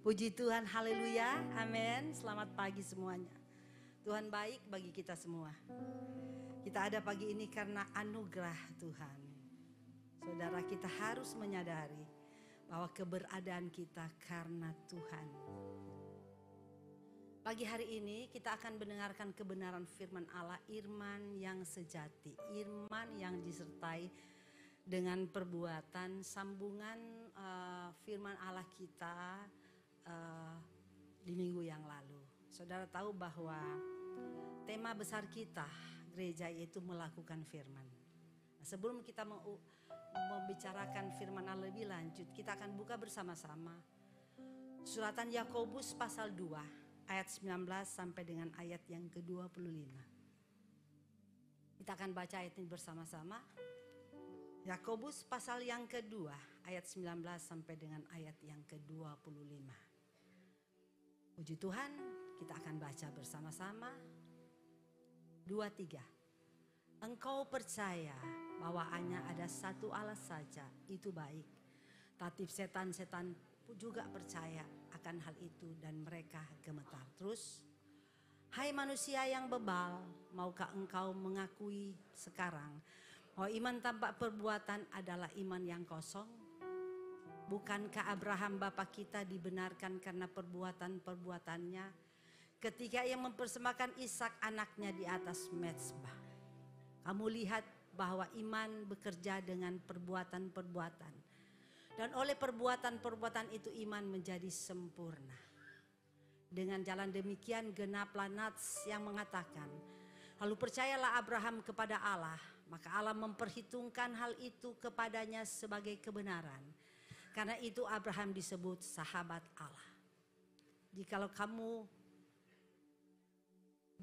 Puji Tuhan, haleluya, amin. Selamat pagi semuanya. Tuhan baik bagi kita semua. Kita ada pagi ini karena anugerah Tuhan. Saudara, kita harus menyadari bahwa keberadaan kita karena Tuhan. Pagi hari ini kita akan mendengarkan kebenaran firman Allah, Irman yang sejati, Irman yang disertai dengan perbuatan, sambungan firman Allah kita di minggu yang lalu. Saudara tahu bahwa tema besar kita gereja yaitu melakukan firman. Nah, sebelum kita membicarakan firman Allah lebih lanjut, kita akan buka bersama-sama suratan Yakobus pasal 2 ayat 19 sampai dengan ayat yang ke-25. Kita akan baca ayat ini bersama-sama. Yakobus pasal yang kedua ayat 19 sampai dengan ayat yang ke-25. Puji Tuhan, kita akan baca bersama-sama. 2, 3. Engkau percaya bahwa hanya ada satu Allah saja, itu baik. Tapi setan-setan juga percaya akan hal itu dan mereka gemetar. Terus, hai manusia yang bebal, maukah engkau mengakui sekarang bahwa iman tanpa perbuatan adalah iman yang kosong? Bukankah Abraham bapa kita dibenarkan karena perbuatan-perbuatannya ketika ia mempersembahkan Ishak anaknya di atas mezbah? Kamu lihat bahwa iman bekerja dengan perbuatan-perbuatan, dan oleh perbuatan-perbuatan itu iman menjadi sempurna. Dengan jalan demikian genaplah nats yang mengatakan, lalu percayalah Abraham kepada Allah, maka Allah memperhitungkan hal itu kepadanya sebagai kebenaran. Karena itu Abraham disebut sahabat Allah. Jikalau kamu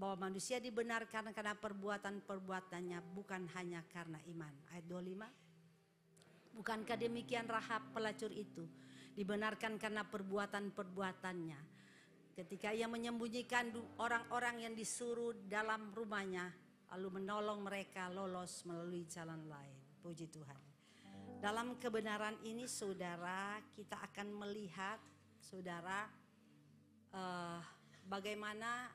bahwa manusia dibenarkan karena perbuatan-perbuatannya bukan hanya karena iman. Ayat 25. Bukankah demikian Rahab pelacur itu dibenarkan karena perbuatan-perbuatannya ketika ia menyembunyikan orang-orang yang disuruh dalam rumahnya, lalu menolong mereka lolos melalui jalan lain. Puji Tuhan. Dalam kebenaran ini saudara, kita akan melihat saudara bagaimana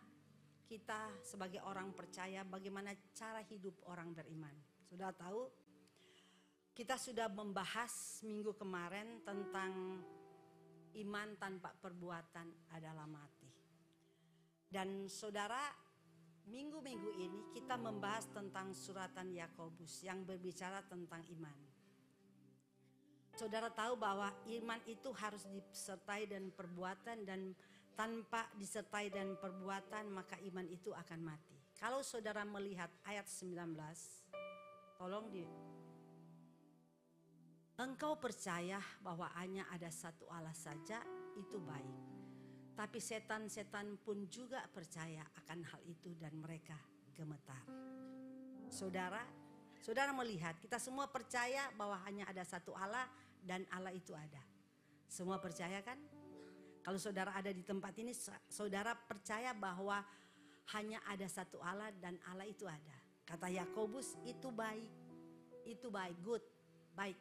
kita sebagai orang percaya, bagaimana cara hidup orang beriman. Sudah tahu, kita sudah membahas minggu kemarin tentang iman tanpa perbuatan adalah mati. Dan saudara, minggu-minggu ini kita membahas tentang suratan Yakobus yang berbicara tentang iman. Saudara tahu bahwa iman itu harus disertai dan perbuatan, dan tanpa disertai dan perbuatan maka iman itu akan mati. Kalau saudara melihat ayat 19, tolong engkau percaya bahwa hanya ada satu Allah saja, itu baik. Tapi setan-setan pun juga percaya akan hal itu dan mereka gemetar. Saudara melihat, kita semua percaya bahwa hanya ada satu Allah dan Allah itu ada. Semua percaya kan? Kalau saudara ada di tempat ini, saudara percaya bahwa hanya ada satu Allah dan Allah itu ada. Kata Yakobus, itu baik, good, baik.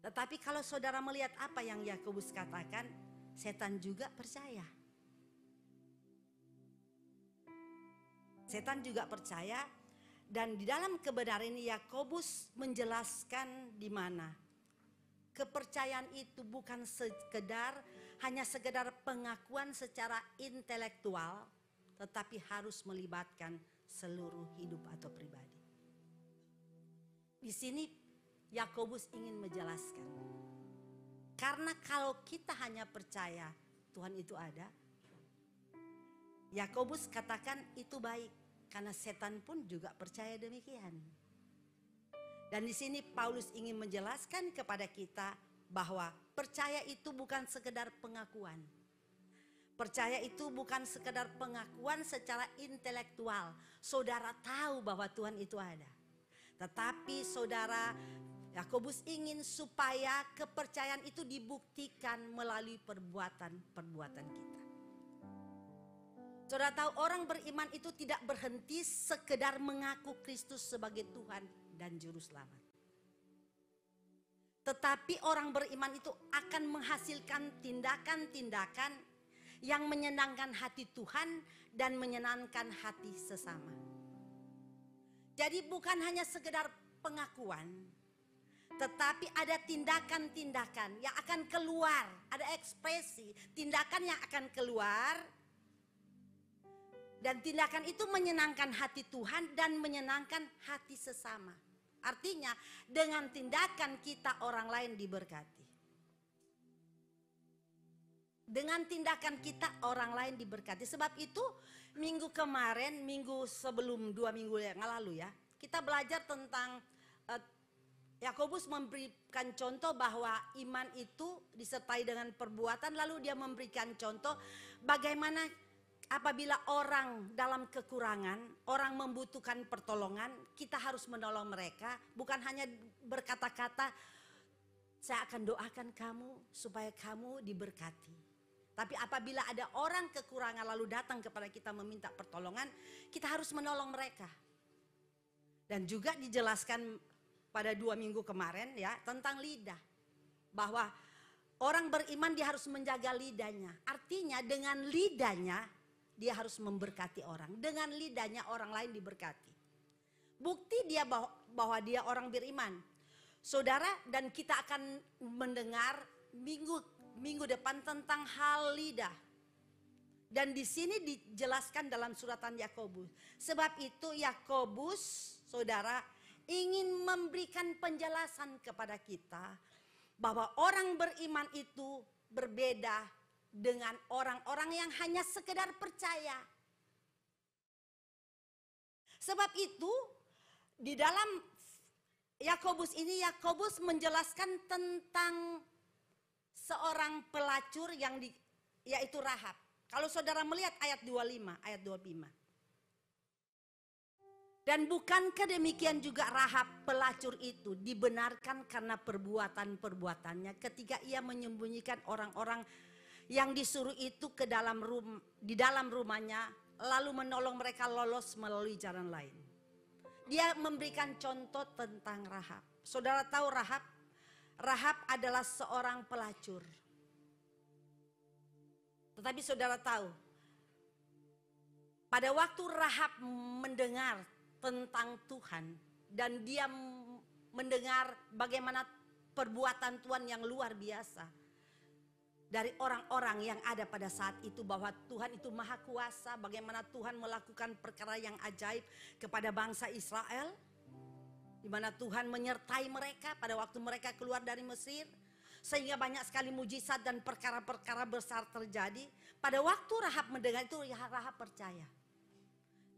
Tetapi kalau saudara melihat apa yang Yakobus katakan, setan juga percaya. Setan juga percaya. Dan di dalam kebenaran ini Yakobus menjelaskan di mana kepercayaan itu bukan hanya sekedar pengakuan secara intelektual, tetapi harus melibatkan seluruh hidup atau pribadi. Di sini Yakobus ingin menjelaskan, karena kalau kita hanya percaya Tuhan itu ada, Yakobus katakan itu baik. Karena setan pun juga percaya demikian. Dan di sini Paulus ingin menjelaskan kepada kita bahwa percaya itu bukan sekedar pengakuan. Percaya itu bukan sekedar pengakuan secara intelektual. Saudara tahu bahwa Tuhan itu ada. Tetapi saudara, Yakobus ingin supaya kepercayaan itu dibuktikan melalui perbuatan-perbuatan kita. Saudara tahu, orang beriman itu tidak berhenti sekedar mengaku Kristus sebagai Tuhan dan Juru Selamat. Tetapi orang beriman itu akan menghasilkan tindakan-tindakan yang menyenangkan hati Tuhan dan menyenangkan hati sesama. Jadi bukan hanya sekedar pengakuan, tetapi ada tindakan-tindakan yang akan keluar, ada ekspresi, tindakan yang akan keluar. Dan tindakan itu menyenangkan hati Tuhan dan menyenangkan hati sesama. Artinya dengan tindakan kita orang lain diberkati. Dengan tindakan kita orang lain diberkati. Sebab itu minggu kemarin, minggu sebelum 2 minggu yang lalu ya, kita belajar tentang Yakobus memberikan contoh bahwa iman itu disertai dengan perbuatan. Lalu dia memberikan contoh bagaimana apabila orang dalam kekurangan, orang membutuhkan pertolongan, kita harus menolong mereka. Bukan hanya berkata-kata, saya akan doakan kamu supaya kamu diberkati. Tapi apabila ada orang kekurangan lalu datang kepada kita meminta pertolongan, kita harus menolong mereka. Dan juga dijelaskan pada 2 minggu kemarin ya tentang lidah. Bahwa orang beriman dia harus menjaga lidahnya. Artinya dengan lidahnya dia harus memberkati orang. Dengan lidahnya orang lain diberkati. Bukti dia bahwa dia orang beriman. Saudara, dan kita akan mendengar minggu depan tentang hal lidah. Dan di sini dijelaskan dalam suratan Yakobus. Sebab itu Yakobus, saudara, ingin memberikan penjelasan kepada kita bahwa orang beriman itu berbeda dengan orang-orang yang hanya sekedar percaya. Sebab itu di dalam Yakobus ini, Yakobus menjelaskan tentang seorang pelacur yaitu Rahab. Kalau saudara melihat ayat 25. Dan bukankah demikian juga Rahab pelacur itu dibenarkan karena perbuatan-perbuatannya ketika ia menyembunyikan orang-orang yang disuruh itu di dalam rumahnya, lalu menolong mereka lolos melalui jalan lain. Dia memberikan contoh tentang Rahab. Saudara tahu Rahab? Rahab adalah seorang pelacur. Tetapi saudara tahu, pada waktu Rahab mendengar tentang Tuhan dan dia mendengar bagaimana perbuatan Tuhan yang luar biasa dari orang-orang yang ada pada saat itu, bahwa Tuhan itu maha kuasa, bagaimana Tuhan melakukan perkara yang ajaib kepada bangsa Israel, di mana Tuhan menyertai mereka pada waktu mereka keluar dari Mesir, sehingga banyak sekali mujizat dan perkara-perkara besar terjadi. Pada waktu Rahab mendengar itu, Rahab percaya.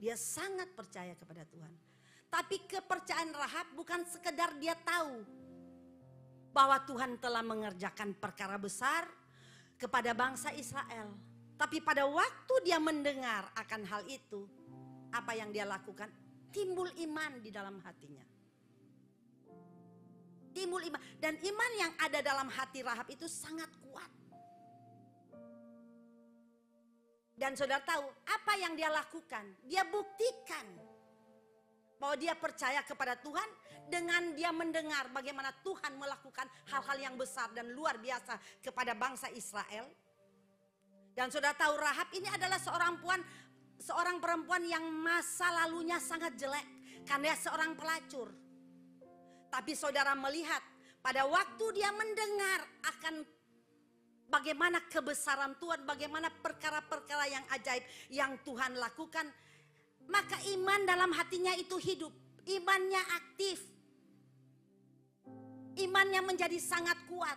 Dia sangat percaya kepada Tuhan. Tapi kepercayaan Rahab bukan sekedar dia tahu bahwa Tuhan telah mengerjakan perkara besar kepada bangsa Israel. Tapi pada waktu dia mendengar akan hal itu, apa yang dia lakukan? Timbul iman di dalam hatinya. Timbul iman. Dan iman yang ada dalam hati Rahab itu sangat kuat. Dan saudara tahu apa yang dia lakukan? Dia buktikan bahwa dia percaya kepada Tuhan dengan dia mendengar bagaimana Tuhan melakukan hal-hal yang besar dan luar biasa kepada bangsa Israel. Dan saudara tahu Rahab ini adalah seorang perempuan yang masa lalunya sangat jelek karena dia seorang pelacur. Tapi saudara melihat pada waktu dia mendengar akan bagaimana kebesaran Tuhan, bagaimana perkara-perkara yang ajaib yang Tuhan lakukan, maka iman dalam hatinya itu hidup, imannya aktif, imannya menjadi sangat kuat.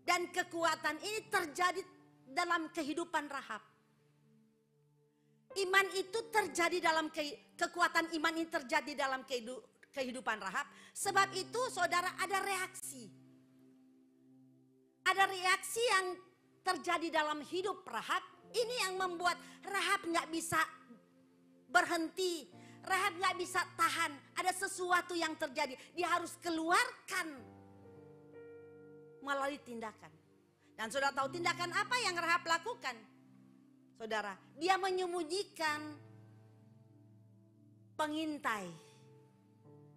Dan kekuatan ini terjadi dalam kehidupan Rahab. Iman itu terjadi dalam kekuatan iman ini terjadi dalam kehidupan Rahab. Sebab itu saudara ada reaksi. Ada reaksi yang terjadi dalam hidup Rahab. Ini yang membuat Rahab gak bisa berhenti. Rahab gak bisa tahan. Ada sesuatu yang terjadi. Dia harus keluarkan melalui tindakan. Dan saudara tahu tindakan apa yang Rahab lakukan? Saudara, dia menyembunyikan pengintai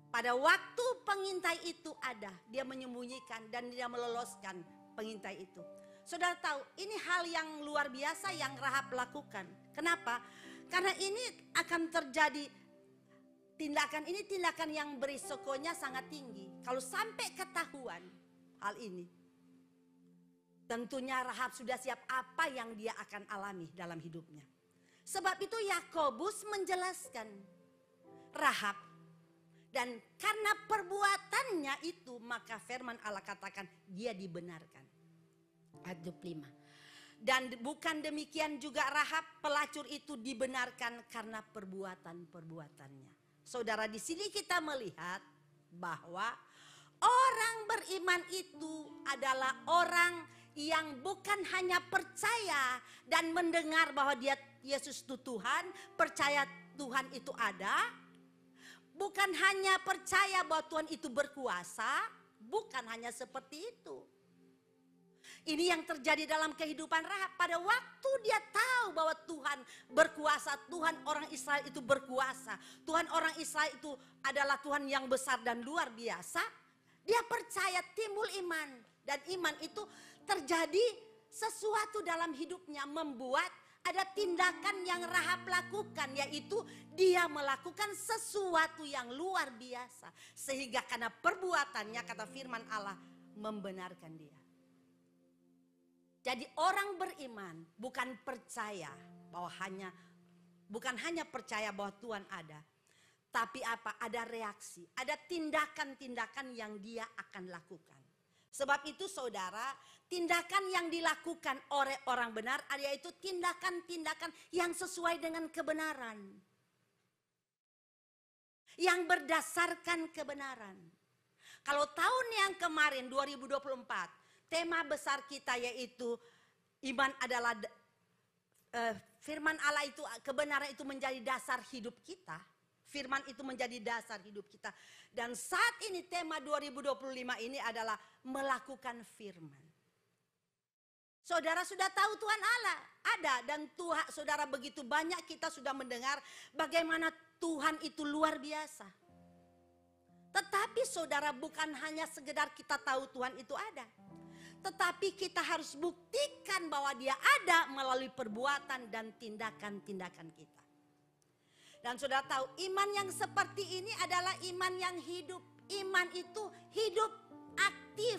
Pada waktu pengintai itu ada, dia menyembunyikan dan dia meloloskan pengintai itu. Saudara tahu, ini hal yang luar biasa yang Rahab lakukan. Kenapa? Karena ini akan terjadi tindakan yang berisikonya sangat tinggi. Kalau sampai ketahuan hal ini, tentunya Rahab sudah siap apa yang dia akan alami dalam hidupnya. Sebab itu Yakobus menjelaskan Rahab, dan karena perbuatannya itu maka firman Allah katakan dia dibenarkan. Ayat 25. Dan bukan demikian juga Rahab pelacur itu dibenarkan karena perbuatan-perbuatannya. Saudara, di sini kita melihat bahwa orang beriman itu adalah orang yang bukan hanya percaya dan mendengar bahwa Yesus itu Tuhan, percaya Tuhan itu ada, bukan hanya percaya bahwa Tuhan itu berkuasa, bukan hanya seperti itu. Ini yang terjadi dalam kehidupan Rahab. Pada waktu dia tahu bahwa Tuhan berkuasa, Tuhan orang Israel itu berkuasa, Tuhan orang Israel itu adalah Tuhan yang besar dan luar biasa, dia percaya, timbul iman. Dan iman itu terjadi sesuatu dalam hidupnya, membuat ada tindakan yang Rahab lakukan, yaitu dia melakukan sesuatu yang luar biasa. Sehingga karena perbuatannya, kata firman Allah, membenarkan dia. Jadi orang beriman bukan percaya bahwa bukan hanya percaya bahwa Tuhan ada. Tapi apa? Ada reaksi, ada tindakan-tindakan yang dia akan lakukan. Sebab itu saudara, tindakan yang dilakukan oleh orang benar yaitu tindakan-tindakan yang sesuai dengan kebenaran. Yang berdasarkan kebenaran. Kalau tahun yang kemarin 2024, tema besar kita yaitu iman adalah firman Allah itu, kebenaran itu menjadi dasar hidup kita. Firman itu menjadi dasar hidup kita. Dan saat ini tema 2025 ini adalah melakukan firman. Saudara sudah tahu Tuhan Allah ada, dan Tuhan, saudara, begitu banyak kita sudah mendengar bagaimana Tuhan itu luar biasa. Tetapi saudara, bukan hanya sekedar kita tahu Tuhan itu ada. Tetapi kita harus buktikan bahwa dia ada melalui perbuatan dan tindakan-tindakan kita. Dan saudara tahu, iman yang seperti ini adalah iman yang hidup. Iman itu hidup aktif.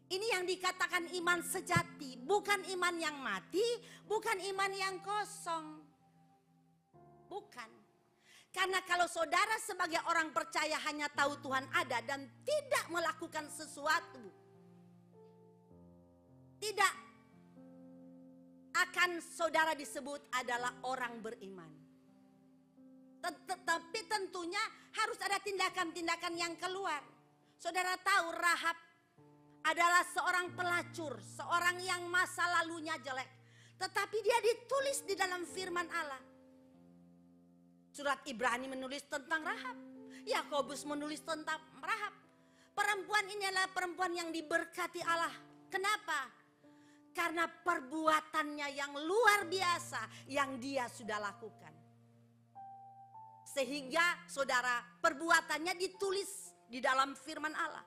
Ini yang dikatakan iman sejati. Bukan iman yang mati, bukan iman yang kosong. Bukan. Karena kalau saudara sebagai orang percaya hanya tahu Tuhan ada dan tidak melakukan sesuatu, tidak akan saudara disebut adalah orang beriman. Tetapi tentunya harus ada tindakan-tindakan yang keluar. Saudara tahu Rahab adalah seorang pelacur, seorang yang masa lalunya jelek. Tetapi dia ditulis di dalam firman Allah. Surat Ibrani menulis tentang Rahab. Yakobus menulis tentang Rahab. Perempuan ini adalah perempuan yang diberkati Allah. Kenapa? Karena perbuatannya yang luar biasa yang dia sudah lakukan. Sehingga saudara, perbuatannya ditulis di dalam firman Allah.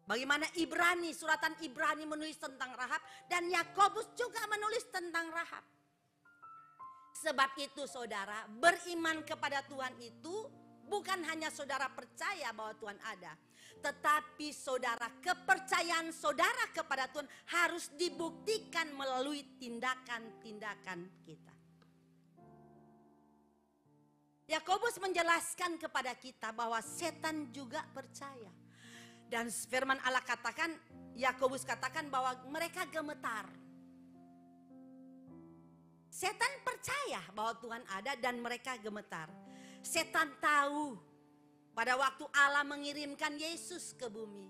Bagaimana Ibrani, suratan Ibrani menulis tentang Rahab, dan Yakobus juga menulis tentang Rahab. Sebab itu saudara, beriman kepada Tuhan itu bukan hanya saudara percaya bahwa Tuhan ada. Tetapi saudara, kepercayaan saudara kepada Tuhan harus dibuktikan melalui tindakan-tindakan kita. Yakobus menjelaskan kepada kita bahwa setan juga percaya. Dan firman Allah katakan, Yakobus katakan bahwa mereka gemetar. Setan percaya bahwa Tuhan ada dan mereka gemetar. Setan tahu pada waktu Allah mengirimkan Yesus ke bumi.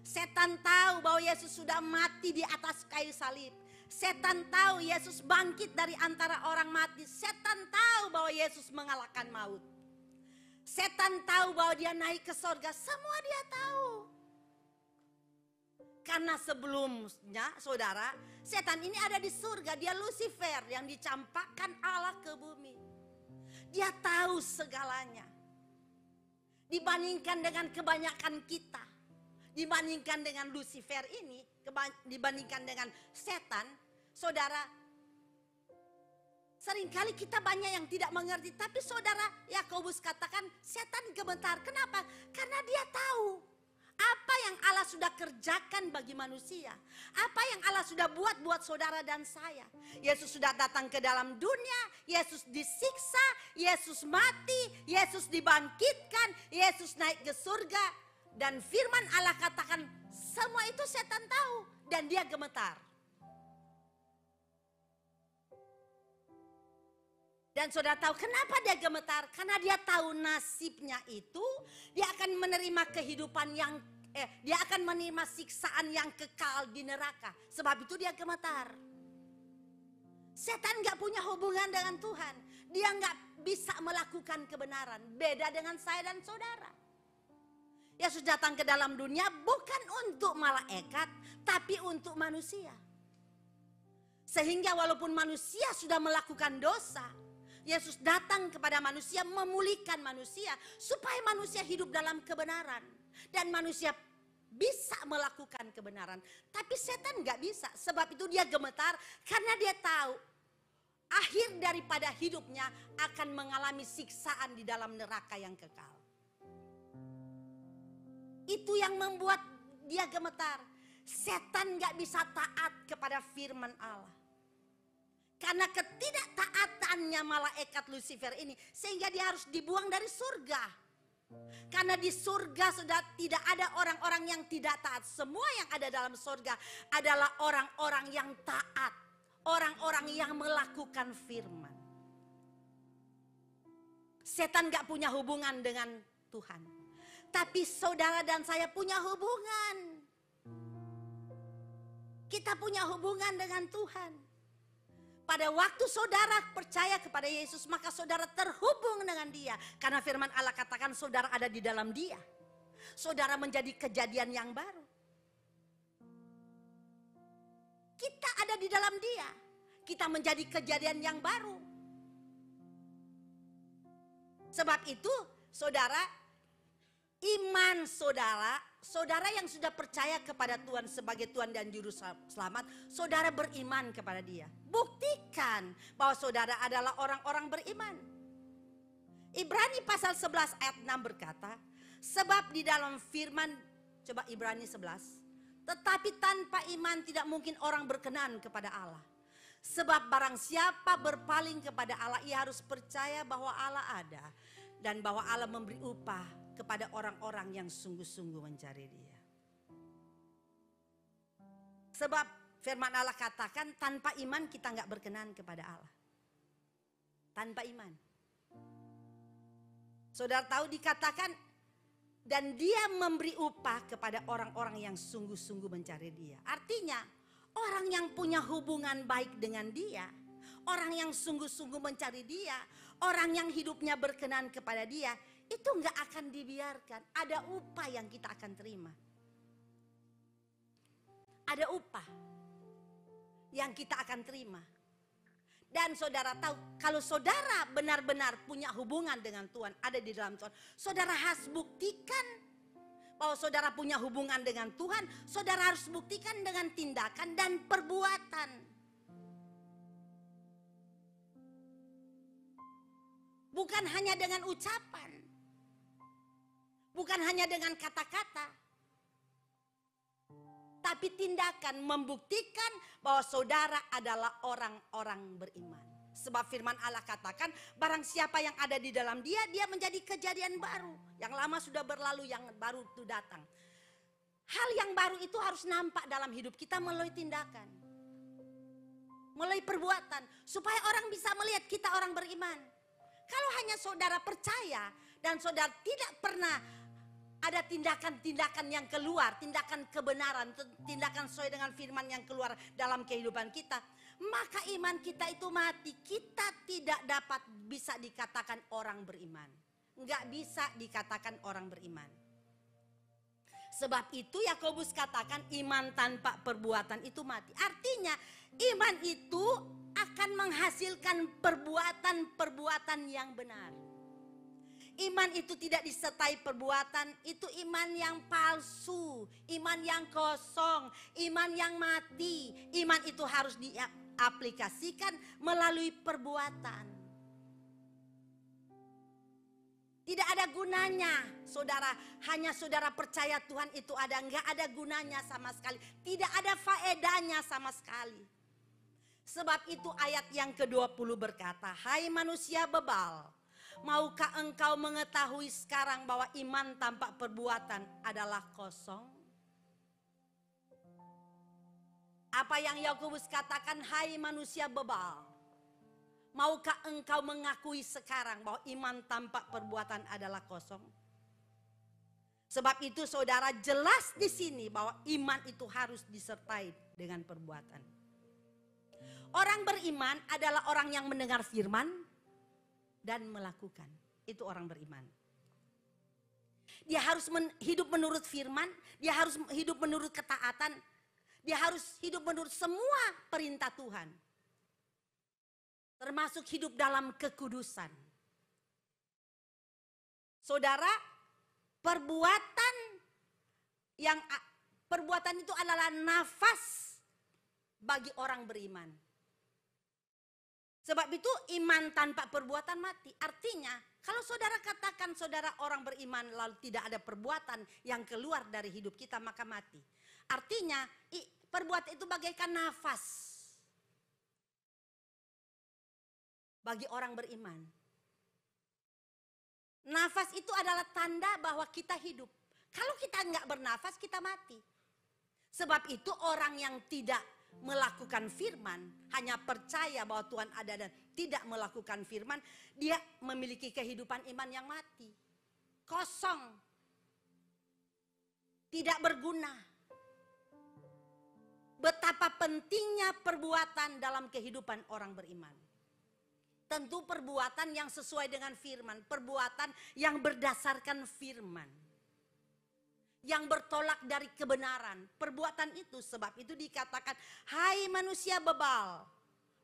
Setan tahu bahwa Yesus sudah mati di atas kayu salib. Setan tahu Yesus bangkit dari antara orang mati. Setan tahu bahwa Yesus mengalahkan maut. Setan tahu bahwa dia naik ke sorga. Semua dia tahu. Karena sebelumnya saudara, setan ini ada di surga. Dia Lucifer yang dicampakkan Allah ke bumi. Dia tahu segalanya. Dibandingkan dengan kebanyakan kita, dibandingkan dengan Lucifer ini, dibandingkan dengan setan, saudara, seringkali kita banyak yang tidak mengerti. Tapi saudara, Yakobus katakan setan gemetar. Kenapa? Karena dia tahu apa yang Allah sudah kerjakan bagi manusia. Apa yang Allah sudah buat saudara dan saya. Yesus sudah datang ke dalam dunia. Yesus disiksa. Yesus mati. Yesus dibangkitkan. Yesus naik ke surga. Dan firman Allah katakan semua itu setan tahu. Dan dia gemetar. Dan saudara tahu kenapa dia gemetar? Karena dia tahu nasibnya itu dia akan menerima kehidupan yang dia akan menerima siksaan yang kekal di neraka. Sebab itu dia gemetar. Setan gak punya hubungan dengan Tuhan. Dia gak bisa melakukan kebenaran. Beda dengan saya dan saudara. Yesus datang ke dalam dunia bukan untuk malaikat, tapi untuk manusia. Sehingga walaupun manusia sudah melakukan dosa, Yesus datang kepada manusia, memulihkan manusia supaya manusia hidup dalam kebenaran. Dan manusia bisa melakukan kebenaran. Tapi setan gak bisa. Sebab itu dia gemetar karena dia tahu akhir daripada hidupnya akan mengalami siksaan di dalam neraka yang kekal. Itu yang membuat dia gemetar. Setan gak bisa taat kepada firman Allah. Karena ketidaktaatannya malaikat Lucifer ini, sehingga dia harus dibuang dari surga. Karena di surga sudah tidak ada orang-orang yang tidak taat. Semua yang ada dalam surga adalah orang-orang yang taat. Orang-orang yang melakukan firman. Setan gak punya hubungan dengan Tuhan. Tapi saudara dan saya punya hubungan. Kita punya hubungan dengan Tuhan. Pada waktu saudara percaya kepada Yesus, maka saudara terhubung dengan Dia. Karena firman Allah katakan saudara ada di dalam Dia. Saudara menjadi kejadian yang baru. Kita ada di dalam Dia. Kita menjadi kejadian yang baru. Sebab itu saudara, iman saudara, saudara yang sudah percaya kepada Tuhan sebagai Tuhan dan Juru Selamat, saudara beriman kepada Dia. Buktikan bahwa saudara adalah orang-orang beriman. Ibrani pasal 11 ayat 6 berkata, sebab di dalam firman, coba Ibrani 11, tetapi tanpa iman tidak mungkin orang berkenan kepada Allah. Sebab barang siapa berpaling kepada Allah, ia harus percaya bahwa Allah ada. Dan bahwa Allah memberi upah kepada orang-orang yang sungguh-sungguh mencari Dia. Sebab firman Allah katakan tanpa iman kita nggak berkenan kepada Allah. Tanpa iman. Saudara tahu dikatakan dan Dia memberi upah kepada orang-orang yang sungguh-sungguh mencari Dia. Artinya orang yang punya hubungan baik dengan Dia, orang yang sungguh-sungguh mencari Dia, orang yang hidupnya berkenan kepada Dia, itu nggak akan dibiarkan. Ada upah yang kita akan terima. Ada upah yang kita akan terima. Dan saudara tahu, kalau saudara benar-benar punya hubungan dengan Tuhan, ada di dalam Tuhan, saudara harus buktikan bahwa saudara punya hubungan dengan Tuhan. Saudara harus buktikan dengan tindakan dan perbuatan. Bukan hanya dengan ucapan. Bukan hanya dengan kata-kata. Tapi tindakan membuktikan bahwa saudara adalah orang-orang beriman. Sebab firman Allah katakan barang siapa yang ada di dalam Dia, dia menjadi kejadian baru. Yang lama sudah berlalu, yang baru itu datang. Hal yang baru itu harus nampak dalam hidup kita melalui tindakan. Melalui perbuatan. Supaya orang bisa melihat kita orang beriman. Kalau hanya saudara percaya dan saudara tidak pernah ada tindakan-tindakan yang keluar, tindakan kebenaran, tindakan sesuai dengan firman yang keluar dalam kehidupan kita, maka iman kita itu mati. Kita tidak dapat bisa dikatakan orang beriman. Enggak bisa dikatakan orang beriman. Sebab itu Yakobus katakan iman tanpa perbuatan itu mati. Artinya iman itu akan menghasilkan perbuatan-perbuatan yang benar. iman itu tidak disertai perbuatan, itu iman yang palsu, iman yang kosong, iman yang mati. Iman itu harus diaplikasikan melalui perbuatan. Tidak ada gunanya, saudara, hanya saudara percaya Tuhan itu ada, enggak ada gunanya sama sekali. Tidak ada faedahnya sama sekali. Sebab itu ayat yang ke-20 berkata, hai manusia bebal, maukah engkau mengetahui sekarang bahwa iman tanpa perbuatan adalah kosong? Apa yang Yakobus katakan, hai manusia bebal, maukah engkau mengakui sekarang bahwa iman tanpa perbuatan adalah kosong? Sebab itu saudara, jelas di sini bahwa iman itu harus disertai dengan perbuatan. Orang beriman adalah orang yang mendengar firman dan melakukan. Itu orang beriman. Dia harus hidup menurut firman, dia harus hidup menurut ketaatan, dia harus hidup menurut semua perintah Tuhan. Termasuk hidup dalam kekudusan. Saudara, perbuatan itu adalah nafas bagi orang beriman. Sebab itu iman tanpa perbuatan mati. Artinya, kalau saudara katakan saudara orang beriman lalu tidak ada perbuatan yang keluar dari hidup kita, maka mati. Artinya, perbuatan itu bagaikan nafas bagi orang beriman. Nafas itu adalah tanda bahwa kita hidup. Kalau kita enggak bernafas, kita mati. Sebab itu orang yang tidak melakukan firman, hanya percaya bahwa Tuhan ada dan tidak melakukan firman, dia memiliki kehidupan iman yang mati. Kosong. Tidak berguna. Betapa pentingnya perbuatan dalam kehidupan orang beriman. Tentu perbuatan yang sesuai dengan firman. Perbuatan yang berdasarkan firman. Yang bertolak dari kebenaran. Perbuatan itu, sebab itu dikatakan, hai manusia bebal,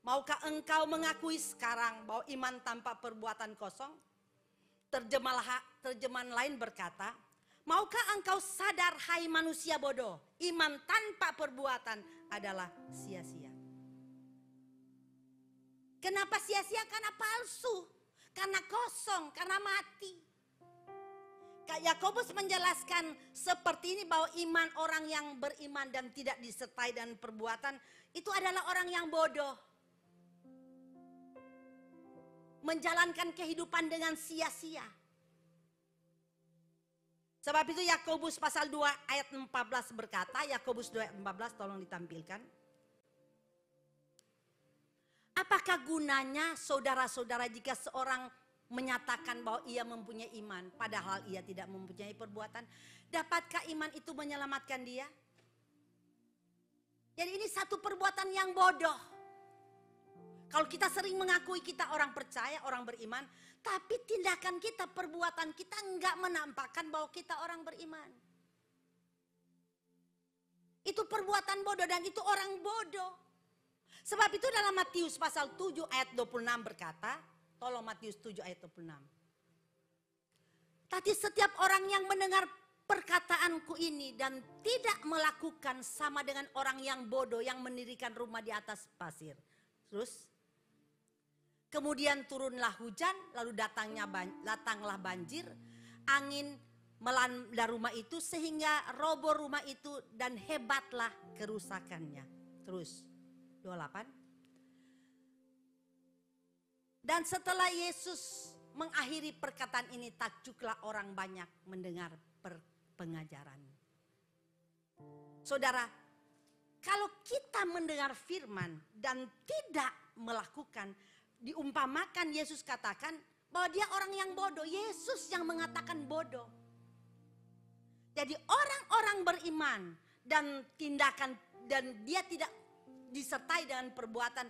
maukah engkau mengakui sekarang bahwa iman tanpa perbuatan kosong? Terjemahan lain berkata, maukah engkau sadar hai manusia bodoh, iman tanpa perbuatan adalah sia-sia. Kenapa sia-sia? Karena palsu, karena kosong, karena mati. Kak Yakobus menjelaskan seperti ini bahwa iman orang yang beriman dan tidak disertai dengan perbuatan itu adalah orang yang bodoh. Menjalankan kehidupan dengan sia-sia. Sebab itu Yakobus pasal 2 ayat 14 berkata, Yakobus 2 ayat 14 tolong ditampilkan. Apakah gunanya saudara-saudara jika seorang menyatakan bahwa ia mempunyai iman padahal ia tidak mempunyai perbuatan? Dapatkah iman itu menyelamatkan dia? Jadi ini satu perbuatan yang bodoh. Kalau kita sering mengakui kita orang percaya, orang beriman, tapi tindakan kita, perbuatan kita enggak menampakkan bahwa kita orang beriman. Itu perbuatan bodoh dan itu orang bodoh. Sebab itu dalam Matius pasal 7 ayat 26 berkata, tolong Matius 7 ayat 26. Tadi setiap orang yang mendengar perkataanku ini dan tidak melakukan sama dengan orang yang bodoh yang mendirikan rumah di atas pasir. Terus, kemudian turunlah hujan, lalu datanglah banjir, angin melanda rumah itu sehingga roboh rumah itu dan hebatlah kerusakannya. Terus. 28. Dan setelah Yesus mengakhiri perkataan ini, takjublah orang banyak mendengar pengajaran. Saudara, kalau kita mendengar firman dan tidak melakukan, diumpamakan Yesus katakan bahwa dia orang yang bodoh. Yesus yang mengatakan bodoh. Jadi orang-orang beriman dan tindakan dan dia tidak disertai dengan perbuatan.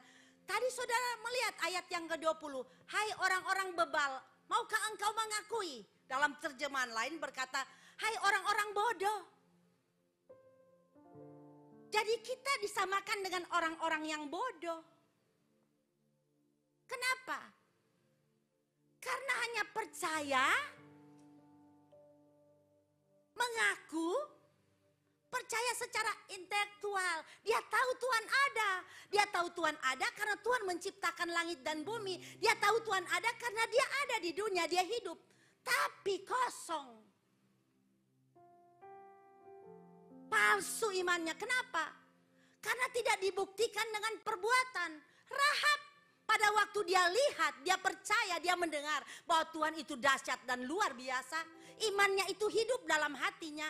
Tadi saudara melihat ayat yang ke-20. Hai orang-orang bebal, maukah engkau mengakui? Dalam terjemahan lain berkata, hai orang-orang bodoh. Jadi kita disamakan dengan orang-orang yang bodoh. Kenapa? Karena hanya percaya mengaku percaya secara intelektual. Dia tahu Tuhan ada. Dia tahu Tuhan ada karena Tuhan menciptakan langit dan bumi. Dia tahu Tuhan ada karena dia ada di dunia, dia hidup. Tapi kosong. Palsu imannya. Kenapa? Karena tidak dibuktikan dengan perbuatan. Rahab pada waktu dia lihat, dia percaya, dia mendengar bahwa Tuhan itu dahsyat dan luar biasa. Imannya itu hidup dalam hatinya.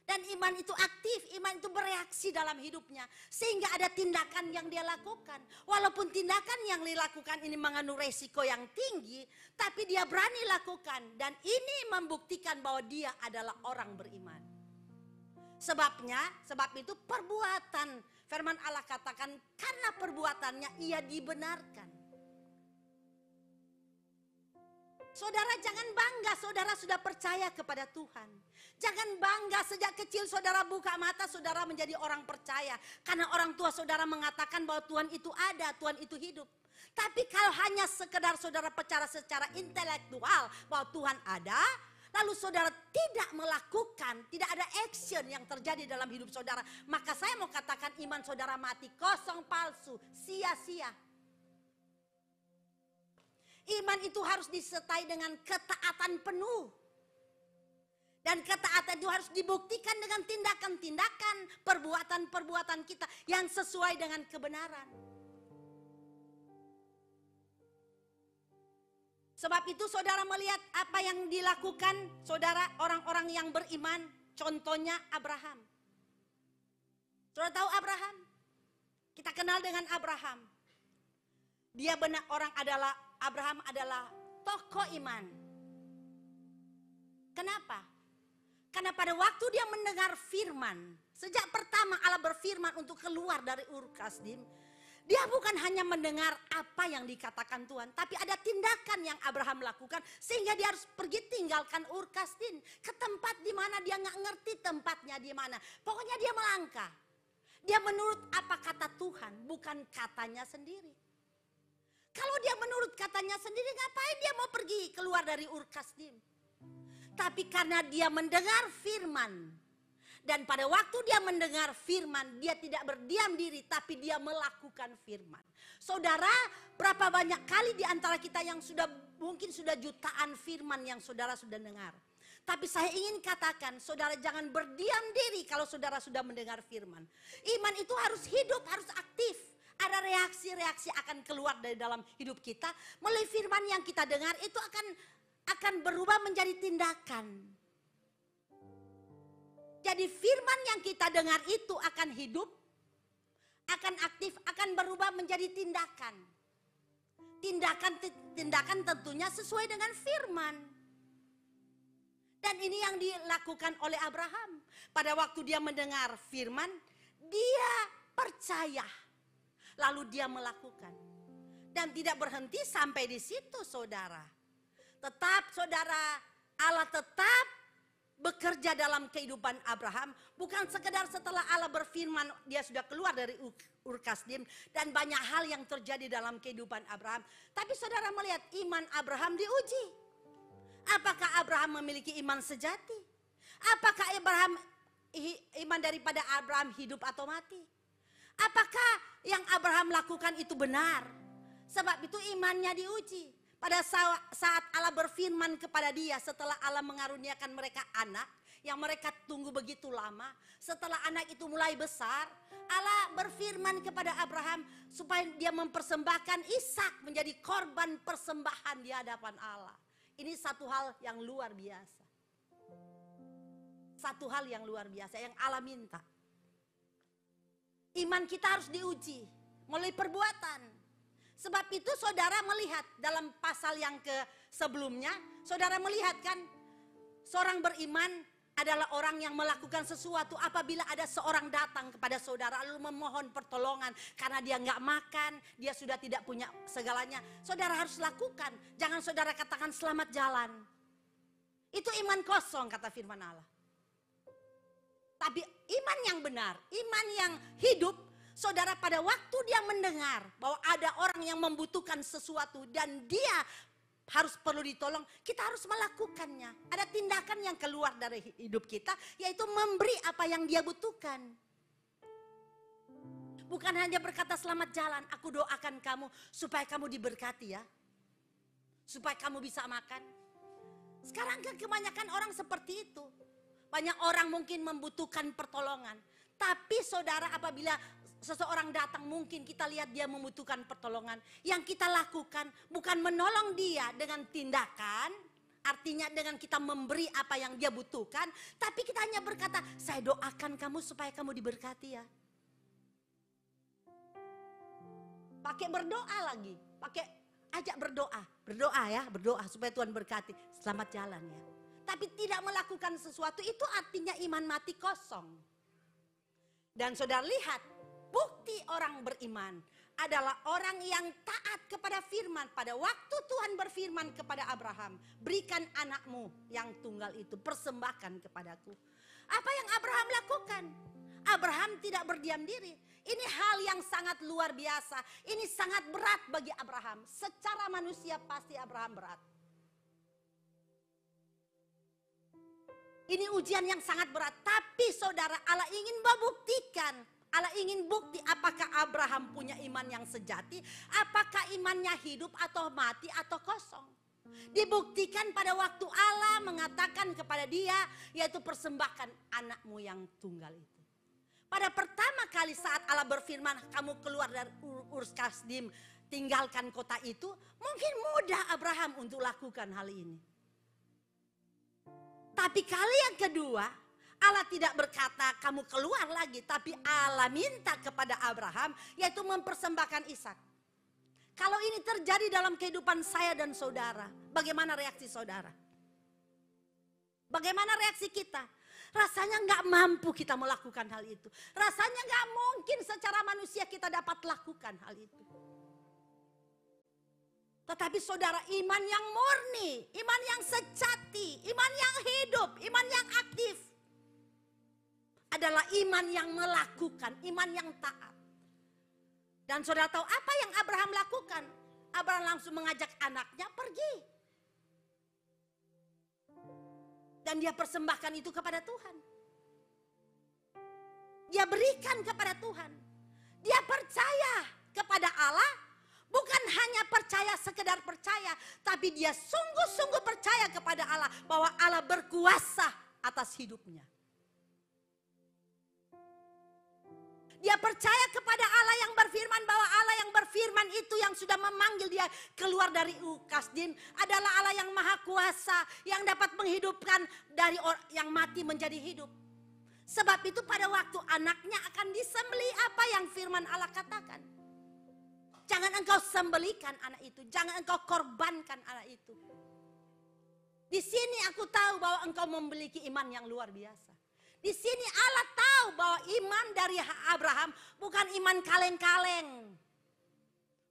Dan iman itu aktif, iman itu bereaksi dalam hidupnya. Sehingga ada tindakan yang dia lakukan. Walaupun tindakan yang dilakukan ini mengandung resiko yang tinggi, tapi dia berani lakukan. Dan ini membuktikan bahwa dia adalah orang beriman. Sebab itu perbuatan. Firman Allah katakan karena perbuatannya ia dibenarkan. Saudara jangan bangga saudara sudah percaya kepada Tuhan. Jangan bangga sejak kecil saudara buka mata saudara menjadi orang percaya. Karena orang tua saudara mengatakan bahwa Tuhan itu ada, Tuhan itu hidup. Tapi kalau hanya sekedar saudara percaya secara intelektual bahwa Tuhan ada, lalu saudara tidak melakukan, tidak ada action yang terjadi dalam hidup saudara. Maka saya mau katakan iman saudara mati, kosong, palsu, sia-sia. Iman itu harus disertai dengan ketaatan penuh. Dan ketaatan itu harus dibuktikan dengan tindakan-tindakan, perbuatan-perbuatan kita yang sesuai dengan kebenaran. Sebab itu saudara melihat apa yang dilakukan saudara orang-orang yang beriman. Contohnya Abraham. Saudara tahu Abraham? Kita kenal dengan Abraham. Dia benar Abraham adalah tokoh iman. Kenapa? Karena pada waktu dia mendengar firman, sejak pertama Allah berfirman untuk keluar dari Ur Kasdim, dia bukan hanya mendengar apa yang dikatakan Tuhan, tapi ada tindakan yang Abraham lakukan sehingga dia harus pergi tinggalkan Ur Kasdim ke tempat di mana dia nggak ngerti tempatnya di mana. Pokoknya dia melangkah. Dia menurut apa kata Tuhan, bukan katanya sendiri. Kalau dia menurut katanya sendiri, ngapain dia mau pergi keluar dari Ur Kasdim? Tapi karena dia mendengar firman. Dan pada waktu dia mendengar firman, dia tidak berdiam diri, tapi dia melakukan firman. Saudara, berapa banyak kali di antara kita yang mungkin sudah jutaan firman yang saudara sudah dengar. Tapi saya ingin katakan, saudara jangan berdiam diri kalau saudara sudah mendengar firman. Iman itu harus hidup, harus aktif. Ada reaksi-reaksi akan keluar dari dalam hidup kita. Melalui firman yang kita dengar itu akan berubah menjadi tindakan. Jadi firman yang kita dengar itu akan hidup, akan aktif, akan berubah menjadi tindakan. Tindakan tentunya sesuai dengan firman. Dan ini yang dilakukan oleh Abraham. Pada waktu dia mendengar firman, dia percaya. Lalu dia melakukan. Dan tidak berhenti sampai di situ saudara. Tetap saudara, Allah tetap bekerja dalam kehidupan Abraham. Bukan sekedar setelah Allah berfirman dia sudah keluar dari Ur Kasdim. Dan banyak hal yang terjadi dalam kehidupan Abraham. Tapi saudara melihat iman Abraham diuji. Apakah Abraham memiliki iman sejati? Apakah iman daripada Abraham hidup atau mati? Apakah yang Abraham lakukan itu benar? Sebab itu imannya diuji. Pada saat Allah berfirman kepada dia setelah Allah mengaruniakan mereka anak yang mereka tunggu begitu lama. Setelah anak itu mulai besar, Allah berfirman kepada Abraham supaya dia mempersembahkan Ishak menjadi korban persembahan di hadapan Allah. Ini satu hal yang luar biasa. Satu hal yang luar biasa yang Allah minta. Iman kita harus diuji melalui perbuatan. Sebab itu saudara melihat dalam pasal yang sebelumnya, saudara melihat kan seorang beriman adalah orang yang melakukan sesuatu apabila ada seorang datang kepada saudara lalu memohon pertolongan karena dia nggak makan, dia sudah tidak punya segalanya. Saudara harus lakukan, jangan saudara katakan selamat jalan. Itu iman kosong kata firman Allah. Tapi iman yang benar, iman yang hidup, saudara pada waktu dia mendengar bahwa ada orang yang membutuhkan sesuatu dan dia harus perlu ditolong, kita harus melakukannya. Ada tindakan yang keluar dari hidup kita, yaitu memberi apa yang dia butuhkan. Bukan hanya berkata selamat jalan, aku doakan kamu supaya kamu diberkati ya. Supaya kamu bisa makan. Sekarang kan kebanyakan orang seperti itu. Banyak orang mungkin membutuhkan pertolongan. Tapi saudara, apabila seseorang datang, mungkin kita lihat dia membutuhkan pertolongan. Yang kita lakukan bukan menolong dia dengan tindakan, artinya dengan kita memberi apa yang dia butuhkan. Tapi kita hanya berkata, saya doakan kamu supaya kamu diberkati ya. Pakai berdoa lagi, pakai ajak berdoa ya, berdoa supaya Tuhan berkati. Selamat jalan ya. Tapi tidak melakukan sesuatu itu artinya iman mati kosong. Dan saudara lihat, bukti orang beriman adalah orang yang taat kepada firman. Pada waktu Tuhan berfirman kepada Abraham, berikan anakmu yang tunggal itu, persembahkan kepadaku. Apa yang Abraham lakukan? Abraham tidak berdiam diri. Ini hal yang sangat luar biasa. Ini sangat berat bagi Abraham. Secara manusia pasti Abraham berat. Ini ujian yang sangat berat. Tapi saudara, Allah ingin membuktikan. Allah ingin bukti apakah Abraham punya iman yang sejati. Apakah imannya hidup atau mati atau kosong. Dibuktikan pada waktu Allah mengatakan kepada dia, yaitu persembahkan anakmu yang tunggal itu. Pada pertama kali saat Allah berfirman, kamu keluar dari Ur Kasdim, tinggalkan kota itu, mungkin mudah Abraham untuk lakukan hal ini. Tapi kali yang kedua, Allah tidak berkata kamu keluar lagi, tapi Allah minta kepada Abraham, yaitu mempersembahkan Ishak. Kalau ini terjadi dalam kehidupan saya dan saudara, bagaimana reaksi saudara? Bagaimana reaksi kita? Rasanya nggak mampu kita melakukan hal itu. Rasanya nggak mungkin secara manusia kita dapat lakukan hal itu. Tetapi saudara, iman yang murni, iman yang sejati, iman yang hidup, iman yang aktif adalah iman yang melakukan, iman yang taat. Dan saudara tahu apa yang Abraham lakukan? Abraham langsung mengajak anaknya pergi. Dan dia persembahkan itu kepada Tuhan. Dia berikan kepada Tuhan. Dia percaya kepada Allah. Bukan hanya percaya sekedar percaya. Tapi dia sungguh-sungguh percaya kepada Allah. Bahwa Allah berkuasa atas hidupnya. Dia percaya kepada Allah yang berfirman, bahwa Allah yang berfirman itu yang sudah memanggil dia keluar dari Ur Kasdim adalah Allah yang maha kuasa, yang dapat menghidupkan dari yang mati menjadi hidup. Sebab itu pada waktu anaknya akan disembelih, apa yang firman Allah katakan? Jangan engkau sembelihkan anak itu, jangan engkau korbankan anak itu. Di sini aku tahu bahwa engkau memiliki iman yang luar biasa. Di sini Allah tahu bahwa iman dari Abraham bukan iman kaleng-kaleng.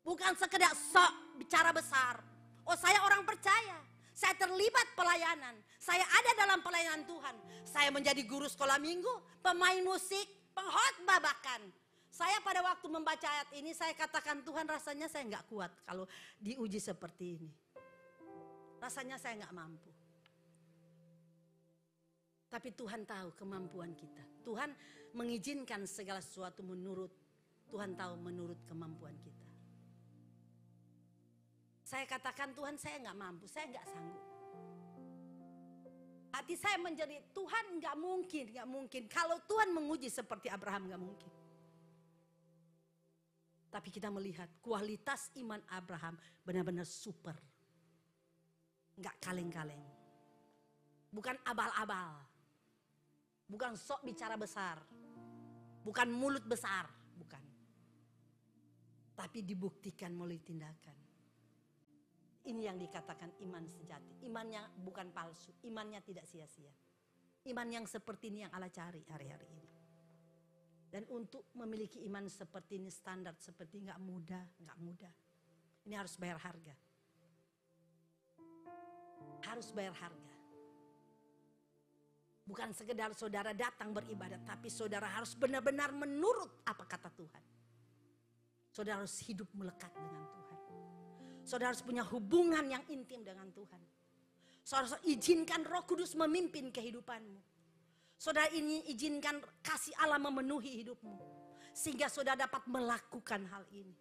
Bukan sekedar sok bicara besar. Oh, saya orang percaya. Saya terlibat pelayanan. Saya ada dalam pelayanan Tuhan. Saya menjadi guru sekolah minggu, pemain musik, pengkhotbah bahkan. Saya pada waktu membaca ayat ini saya katakan, Tuhan, rasanya saya nggak kuat kalau diuji seperti ini. Rasanya saya nggak mampu. Tapi Tuhan tahu kemampuan kita. Tuhan mengizinkan segala sesuatu menurut, Tuhan tahu menurut kemampuan kita. Saya katakan, Tuhan, saya nggak mampu, saya nggak sanggup. Hati saya menjadi, Tuhan nggak mungkin. Kalau Tuhan menguji seperti Abraham nggak mungkin. Tapi kita melihat kualitas iman Abraham benar-benar super. Nggak kaleng-kaleng. Bukan abal-abal. Bukan sok bicara besar. Bukan mulut besar. Bukan. Tapi dibuktikan melalui tindakan. Ini yang dikatakan iman sejati. Imannya bukan palsu. Imannya tidak sia-sia. Iman yang seperti ini yang Allah cari hari-hari ini. Dan untuk memiliki iman seperti ini, standar seperti ini, nggak mudah. Ini harus bayar harga. Harus bayar harga. Bukan sekedar saudara datang beribadat, tapi saudara harus benar-benar menurut apa kata Tuhan. Saudara harus hidup melekat dengan Tuhan. Saudara harus punya hubungan yang intim dengan Tuhan. Saudara izinkan Roh Kudus memimpin kehidupanmu. Saudara ini izinkan kasih Allah memenuhi hidupmu. Sehingga saudara dapat melakukan hal ini.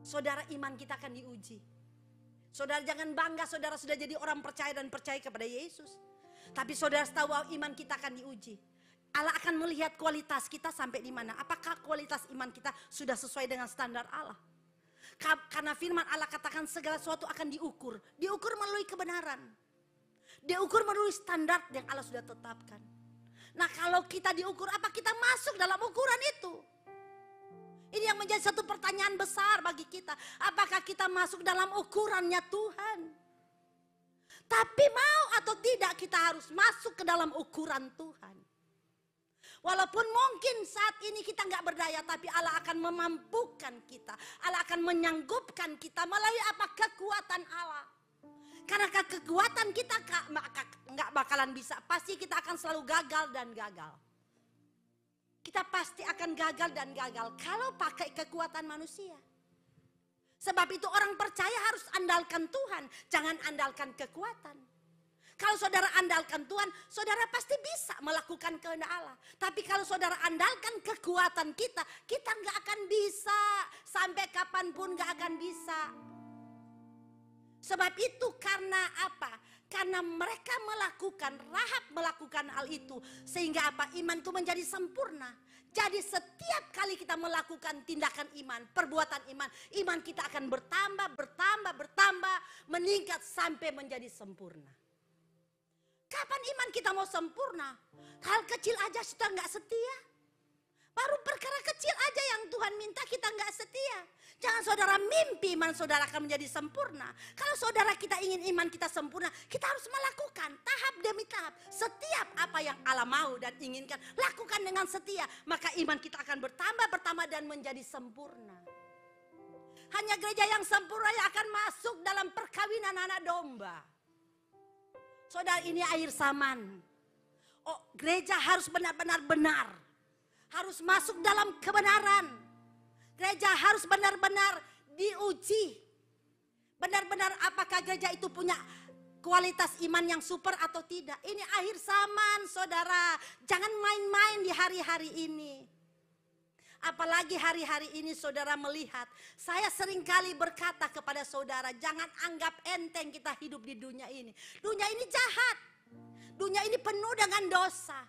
Saudara, iman kita akan diuji. Saudara jangan bangga saudara sudah jadi orang percaya dan percaya kepada Yesus. Tapi saudara tahu bahwa iman kita akan diuji. Allah akan melihat kualitas kita sampai di mana. Apakah kualitas iman kita sudah sesuai dengan standar Allah? Karena firman Allah katakan segala sesuatu akan diukur. Diukur melalui kebenaran. Diukur melalui standar yang Allah sudah tetapkan. Nah, kalau kita diukur, apa kita masuk dalam ukuran itu? Ini yang menjadi satu pertanyaan besar bagi kita. Apakah kita masuk dalam ukurannya Tuhan? Tapi mau atau tidak kita harus masuk ke dalam ukuran Tuhan. Walaupun mungkin saat ini kita nggak berdaya, tapi Allah akan memampukan kita. Allah akan menyanggupkan kita melalui apa? Kekuatan Allah. Karena kekuatan kita nggak bakalan bisa. Pasti kita akan selalu gagal dan gagal. Kita pasti akan gagal dan gagal kalau pakai kekuatan manusia. Sebab itu orang percaya harus andalkan Tuhan, jangan andalkan kekuatan. Kalau saudara andalkan Tuhan, saudara pasti bisa melakukan kehendak Allah. Tapi kalau saudara andalkan kekuatan kita, kita nggak akan bisa. Sampai kapanpun nggak akan bisa. Sebab itu karena apa? Karena mereka Rahab melakukan hal itu. Sehingga apa? Iman itu menjadi sempurna. Jadi setiap kali kita melakukan tindakan iman, perbuatan iman, iman kita akan bertambah, meningkat sampai menjadi sempurna. Kapan iman kita mau sempurna? Hal kecil aja sudah nggak setia. Baru perkara kecil aja yang Tuhan minta kita nggak setia. Jangan saudara mimpi iman saudara akan menjadi sempurna. Kalau saudara kita ingin iman kita sempurna, kita harus melakukan tahap demi tahap. Setiap apa yang Allah mau dan inginkan, lakukan dengan setia. Maka iman kita akan bertambah dan menjadi sempurna. Hanya gereja yang sempurna yang akan masuk dalam perkawinan anak domba. Saudara, ini akhir zaman. Oh, gereja harus benar-benar benar. Harus masuk dalam kebenaran. Gereja harus benar-benar diuji. Benar-benar apakah gereja itu punya kualitas iman yang super atau tidak. Ini akhir zaman, saudara. Jangan main-main di hari-hari ini. Apalagi hari-hari ini saudara melihat. Saya seringkali berkata kepada saudara, jangan anggap enteng kita hidup di dunia ini. Dunia ini jahat. Dunia ini penuh dengan dosa.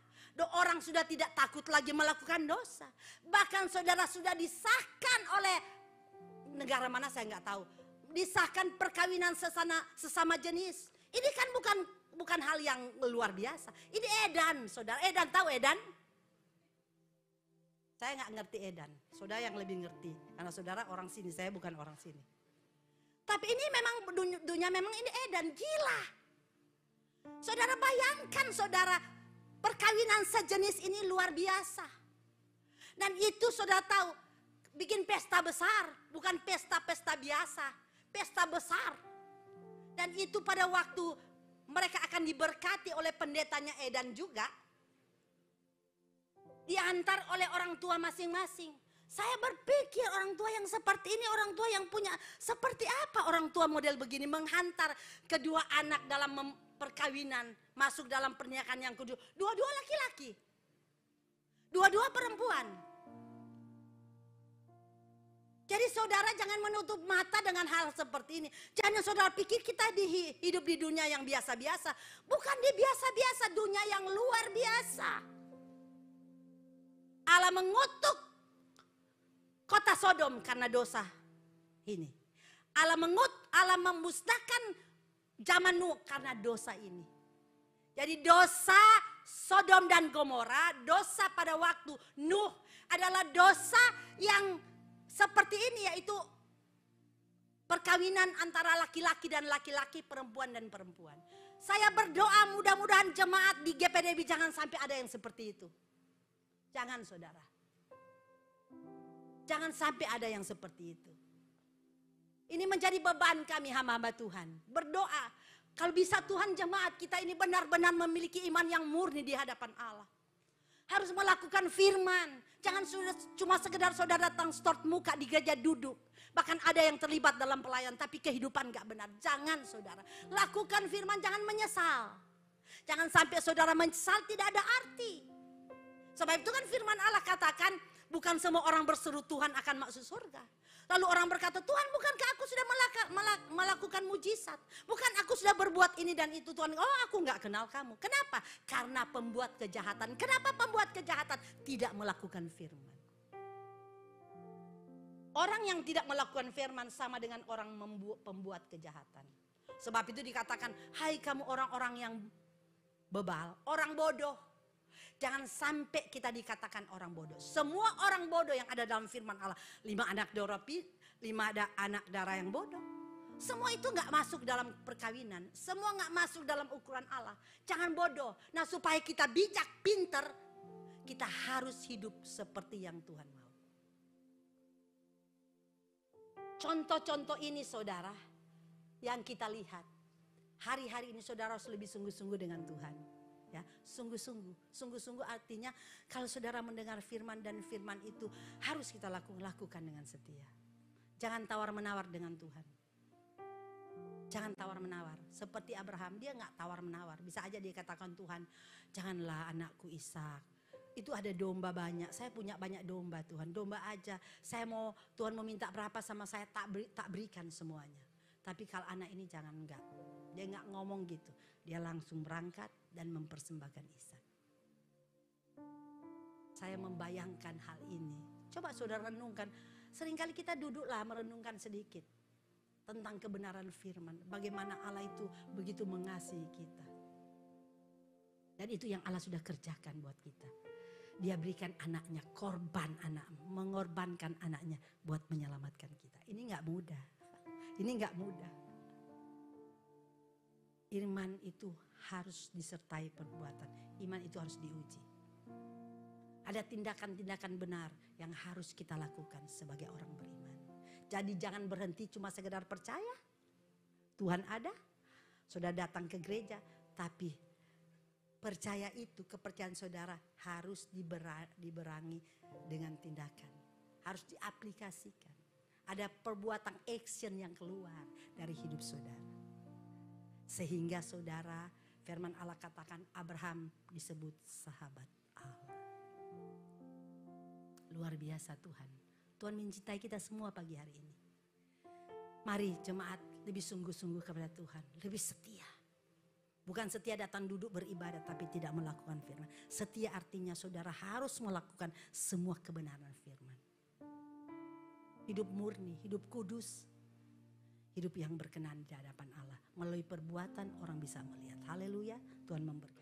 Orang sudah tidak takut lagi melakukan dosa. Bahkan saudara sudah disahkan oleh negara mana saya nggak tahu. Disahkan perkawinan sesama jenis. Ini kan bukan hal yang luar biasa. Ini edan, saudara. Edan, tahu edan? Saya nggak ngerti edan, saudara yang lebih ngerti. Karena saudara orang sini, saya bukan orang sini. Tapi ini memang dunia memang ini edan, gila. Saudara bayangkan saudara, perkawinan sejenis ini luar biasa. Dan itu saudara tahu, bikin pesta besar, bukan pesta-pesta biasa. Pesta besar. Dan itu pada waktu mereka akan diberkati oleh pendetanya edan juga. Diantar oleh orang tua masing-masing. Saya berpikir orang tua yang seperti ini, orang tua yang punya seperti apa orang tua model begini menghantar kedua anak dalam perkawinan, masuk dalam pernikahan yang kedua. Dua-dua laki-laki. Dua-dua perempuan. Jadi saudara jangan menutup mata dengan hal seperti ini. Jangan saudara pikir kita hidup di dunia yang biasa-biasa. Bukan di biasa-biasa, dunia yang luar biasa. Allah mengutuk kota Sodom karena dosa ini. Allah memusnahkan zaman Nuh karena dosa ini. Jadi dosa Sodom dan Gomora, dosa pada waktu Nuh adalah dosa yang seperti ini, yaitu perkawinan antara laki-laki dan laki-laki, perempuan dan perempuan. Saya berdoa mudah-mudahan jemaat di GPDB jangan sampai ada yang seperti itu. Jangan saudara. Jangan sampai ada yang seperti itu. Ini menjadi beban kami hamba-hamba Tuhan. Berdoa. Kalau bisa Tuhan jemaat kita ini benar-benar memiliki iman yang murni di hadapan Allah. Harus melakukan firman. Jangan cuma sekedar saudara datang stort muka di gereja duduk. Bahkan ada yang terlibat dalam pelayan tapi kehidupan gak benar. Jangan saudara. Lakukan firman, jangan menyesal. Jangan sampai saudara menyesal tidak ada arti. Sebab itu kan firman Allah katakan, bukan semua orang berseru Tuhan akan masuk surga. Lalu orang berkata, Tuhan bukankah aku sudah melakukan mujizat? Bukan aku sudah berbuat ini dan itu Tuhan. Oh aku gak kenal kamu. Kenapa? Karena pembuat kejahatan. Kenapa pembuat kejahatan tidak melakukan firman? Orang yang tidak melakukan firman sama dengan orang pembuat kejahatan. Sebab itu dikatakan, hai kamu orang-orang yang bebal, orang bodoh. Jangan sampai kita dikatakan orang bodoh. Semua orang bodoh yang ada dalam firman Allah. 5 anak Doropi, 5 anak darah yang bodoh. Semua itu gak masuk dalam perkawinan. Semua gak masuk dalam ukuran Allah. Jangan bodoh. Nah supaya kita bijak, pinter, kita harus hidup seperti yang Tuhan mau. Contoh-contoh ini saudara, yang kita lihat. Hari-hari ini saudara harus lebih sungguh-sungguh dengan Tuhan. Ya, sungguh-sungguh artinya kalau saudara mendengar firman dan firman itu harus kita lakukan dengan setia. Jangan tawar-menawar dengan Tuhan. Jangan tawar-menawar. Seperti Abraham, dia gak tawar-menawar. Bisa aja dia katakan Tuhan, janganlah anakku Ishak. Itu ada domba banyak, saya punya banyak domba Tuhan. Domba aja, saya mau Tuhan mau minta berapa sama saya tak berikan semuanya. Tapi kalau anak ini jangan enggak. Dia enggak ngomong gitu. Dia langsung berangkat dan mempersembahkan Ishak. Saya membayangkan hal ini. Coba saudara renungkan. Seringkali kita duduklah merenungkan sedikit. Tentang kebenaran firman. Bagaimana Allah itu begitu mengasihi kita. Dan itu yang Allah sudah kerjakan buat kita. Dia berikan anaknya, korban anak. Mengorbankan anaknya buat menyelamatkan kita. Ini enggak mudah. Ini enggak mudah. Iman itu harus disertai perbuatan. Iman itu harus diuji. Ada tindakan-tindakan benar yang harus kita lakukan sebagai orang beriman. Jadi jangan berhenti cuma sekedar percaya. Tuhan ada, sudah datang ke gereja. Tapi percaya itu, kepercayaan saudara harus diberangi dengan tindakan. Harus diaplikasikan. Ada perbuatan action yang keluar dari hidup saudara. Sehingga saudara, firman Allah katakan Abraham disebut sahabat Allah. Luar biasa Tuhan. Tuhan mencintai kita semua pagi hari ini. Mari jemaat lebih sungguh-sungguh kepada Tuhan. Lebih setia. Bukan setia datang duduk beribadah tapi tidak melakukan firman. Setia artinya saudara harus melakukan semua kebenaran firman. Hidup murni, hidup kudus. Hidup yang berkenan di hadapan Allah. Melalui perbuatan orang bisa melihat. Haleluya, Tuhan memberkati.